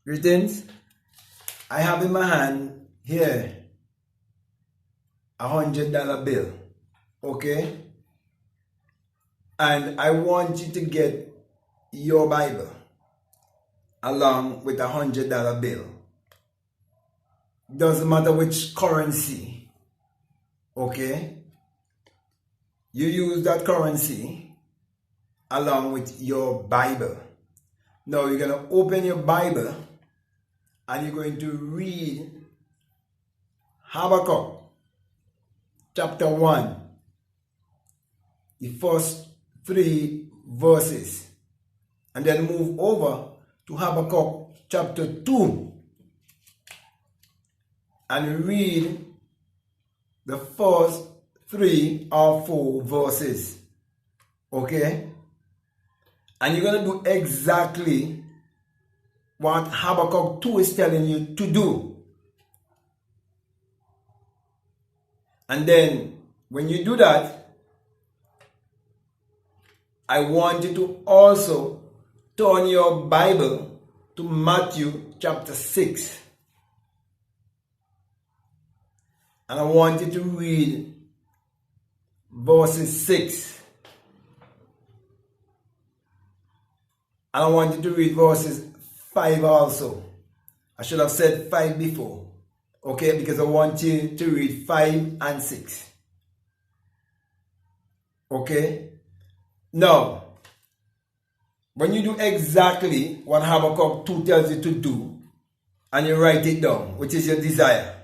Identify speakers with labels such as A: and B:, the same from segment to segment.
A: Greetings. I have in my hand here $100 bill. Okay? And I want you to get your Bible along with $100 bill. Doesn't matter which currency. Okay? You use that currency along with your Bible. Now you're going to open your Bible and you're going to read Habakkuk chapter 1, the first 3 verses, and then move over to Habakkuk chapter 2 and read the first 3 or 4 verses. Okay? And you're going to do exactly what Habakkuk 2 is telling you to do. And then when you do that, I want you to also turn your Bible to Matthew chapter 6. And I want you to read verses 6. And I want you to read verses 5 also. I should have said 5 before. Okay, because I want you to read 5 and 6. Okay? Now, when you do exactly what Habakkuk 2 tells you to do, and you write it down, which is your desire.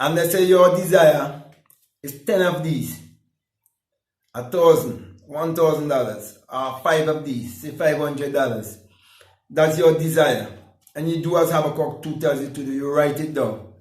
A: And let's say your desire is 10 of these, $1,000, $1,000, or 5 of these, say $500. That's your desire. And you do as Habakkuk 2 tells you to do, you write it down.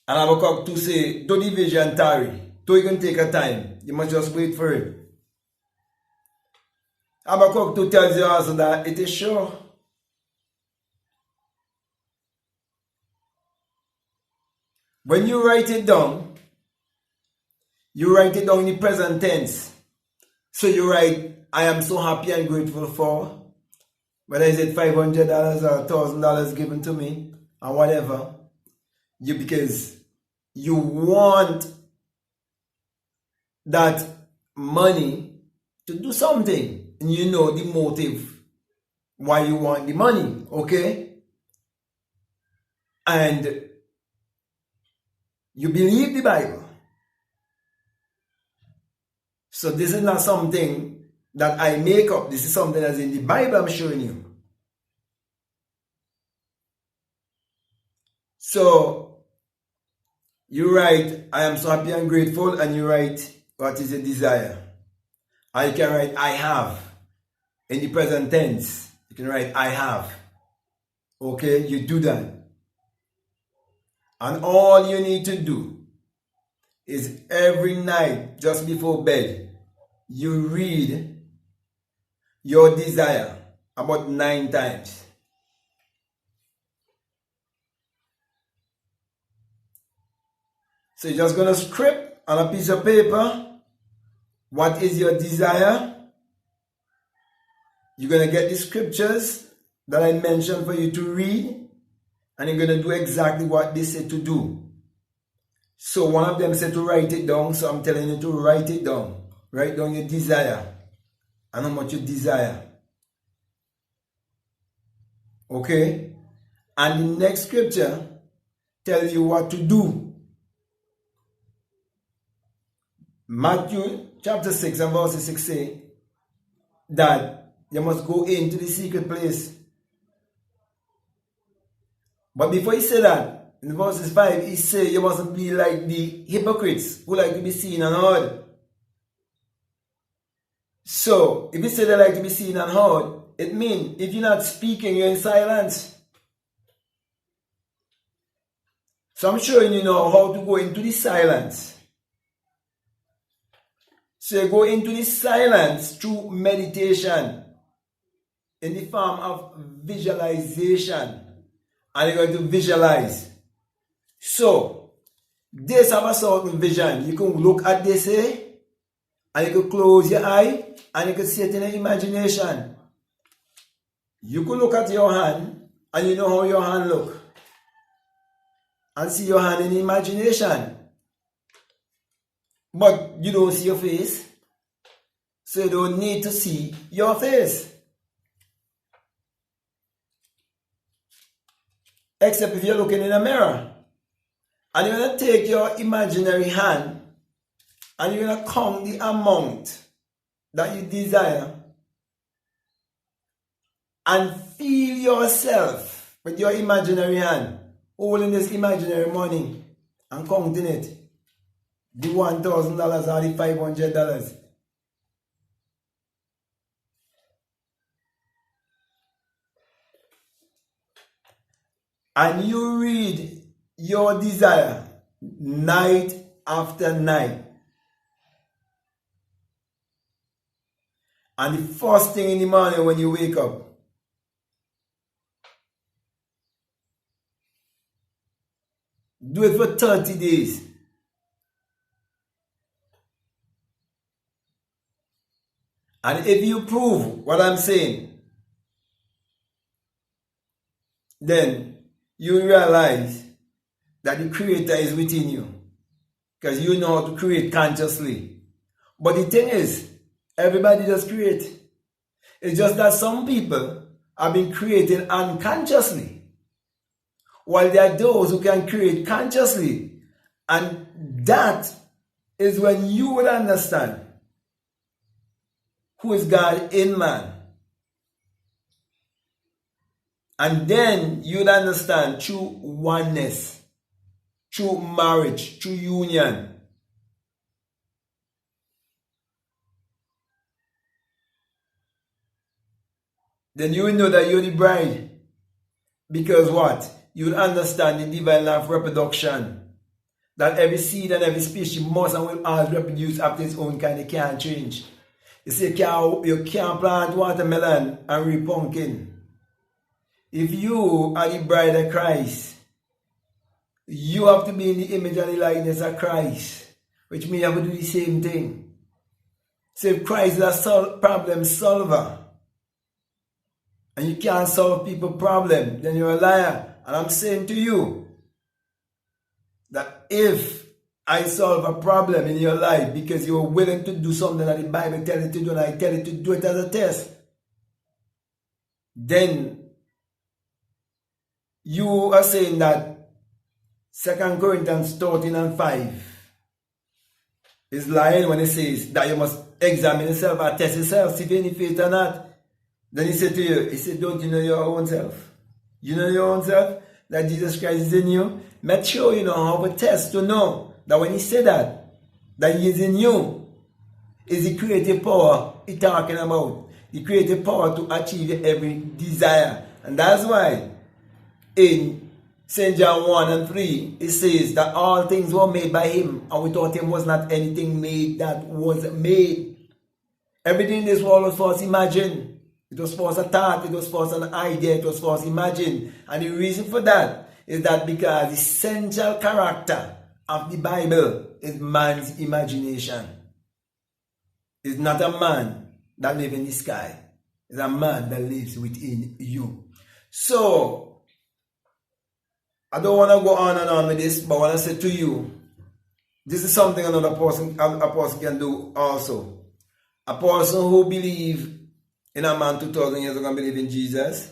A: And Habakkuk 2 say, don't the vision tarry, though you can take a time, you must just wait for it. Habakkuk 2 tells you also that it is sure. When you write it down in the present tense. So you write, I am so happy and grateful for, whether is it $500 or $1,000 given to me, or whatever, because you want that money to do something, and you know the motive why you want the money, okay? And you believe the Bible. So this is not something that I make up. This is something that's in the Bible I'm showing you. So you write, I am so happy and grateful, and you write, what is your desire? Or you can write, I have. In the present tense, you can write, I have. Okay, you do that. And all you need to do is every night, just before bed, you read your desire about 9 times. So you're just going to script on a piece of paper what is your desire. You're going to get the scriptures that I mentioned for you to read, and you're going to do exactly what they say to do. So one of them said to write it down, so I'm telling you to write it down. Write down your desire and how much you desire. Okay? And the next scripture tells you what to do. Matthew chapter 6 and verse 6 say that you must go into the secret place. But before he said that, in verses 5, he said you mustn't be like the hypocrites who like to be seen and heard. So, if he said they like to be seen and heard, it means if you're not speaking, you're in silence. So I'm showing you now how to go into the silence. So you go into the silence through meditation in the form of visualization. And you're going to visualize. So, this have a certain vision. You can look at this, and you can close your eye and you could see it in your imagination. You could look at your hand and you know how your hand look. And see your hand in imagination. But you don't see your face. So you don't need to see your face. Except if you're looking in a mirror. And you're going to take your imaginary hand and you're going to count the amount that you desire and feel yourself with your imaginary hand holding this imaginary money and counting it. The $1,000 or the $500. And you read your desire night after night. And the first thing in the morning when you wake up, do it for 30 days. And if you prove what I'm saying, then you realize that the Creator is within you. Because you know how to create consciously. But the thing is, everybody does create. It's just that some people have been creating unconsciously. While there are those who can create consciously. And that is when you will understand who is God in man. And then you'd understand true oneness, true marriage, true union. Then you will know that you're the bride. Because what? You will understand the divine law of reproduction. That every seed and every species must and will always reproduce after its own kind. It can't change. You see, you can't plant watermelon and reap pumpkin. If you are the bride of Christ, you have to be in the image and the likeness of Christ, which means you have to do the same thing. So if Christ is a problem solver, and you can't solve people's problem, then you're a liar. And I'm saying to you that if I solve a problem in your life because you're willing to do something that the Bible tells you to do and I tell you to do it as a test, then you are saying that 2 Corinthians 13:5 is lying when it says that you must examine yourself and test yourself, see if you have any faith or not. Then he said to you, he said, don't you know your own self? You know your own self? That Jesus Christ is in you? Make sure you know how to test to know that when he said that he is in you, is the creative power he's talking about. The creative power to achieve every desire. And that's why in St. John 1:3, it says that all things were made by him, and without him was not anything made that was made. Everything in this world was for us imagined. It was for us a thought, it was for us an idea, it was for us imagined. And the reason for that is that because the essential character of the Bible is man's imagination. It's not a man that lives in the sky. It's a man that lives within you. So, I don't want to go on and on with this, but I want to say to you, this is something another person can do also. A person who believes in a man 2,000 years ago and believe in Jesus,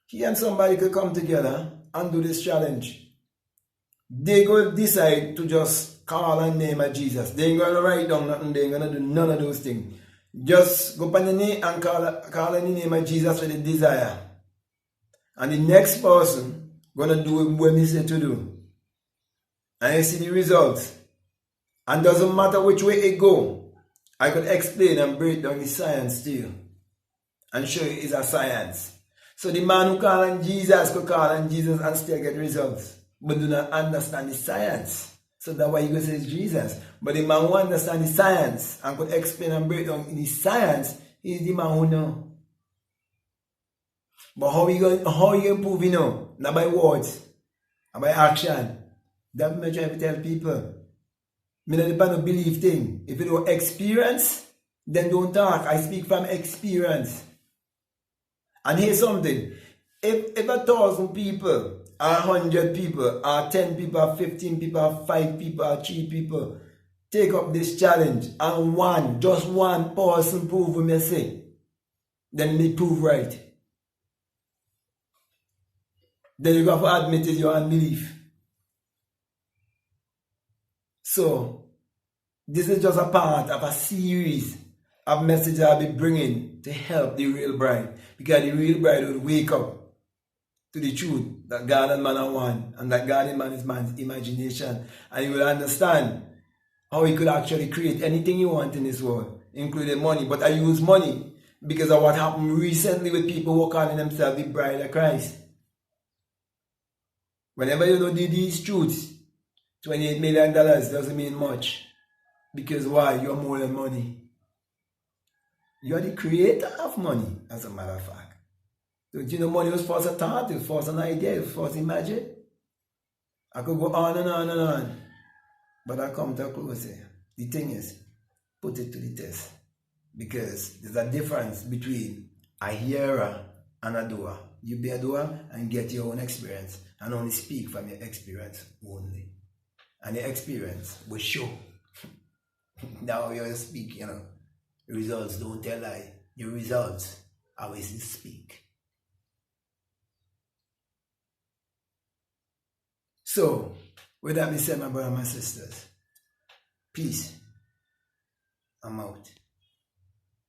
A: he and somebody could come together and do this challenge. They go decide to just call and name of Jesus. They ain't going to write down nothing. They ain't going to do none of those things. Just go on the knee and call in the name of Jesus with the desire. And the next person going to do what he said to do. And you see the results. And doesn't matter which way it go, I could explain and break down the science to you. And show you it's a science. So the man who call on Jesus could call on Jesus and still get results. But do not understand the science. So that's why you go say it's Jesus. But the man who understands the science and could explain and break down in the science is the man who know. But how you going to prove, you know? Not by words. Not by action. That's what I'm trying to tell people. I don't depend on belief thing. If you don't experience, then don't talk. I speak from experience. And here's something. If 1,000 people, or 100 people, or 10 people, or 15 people, or 5 people, or 3 people take up this challenge, and just one person prove me say, then me prove right. Then you have to admit it's your unbelief. So, this is just a part of a series of messages I'll be bringing to help the real bride. Because the real bride will wake up to the truth that God and man are one, and that God and man is man's imagination. And he will understand how he could actually create anything you want in this world, including money. But I use money because of what happened recently with people who are calling themselves the bride of Christ. Whenever you don't do these truths, $28 million doesn't mean much. Because why? You're more than money. You're the creator of money, as a matter of fact. Don't you know money was first a thought, it was first an idea, it was first imagined? I could go on and on and on. But I come to a close here. The thing is, put it to the test. Because there's a difference between a hearer and a doer. You be a doer and get your own experience. And only speak from your experience only. And the experience will show. Now you speak, results don't tell lie. Your results always speak. So, with that being said, my brothers and my sisters, peace. I'm out.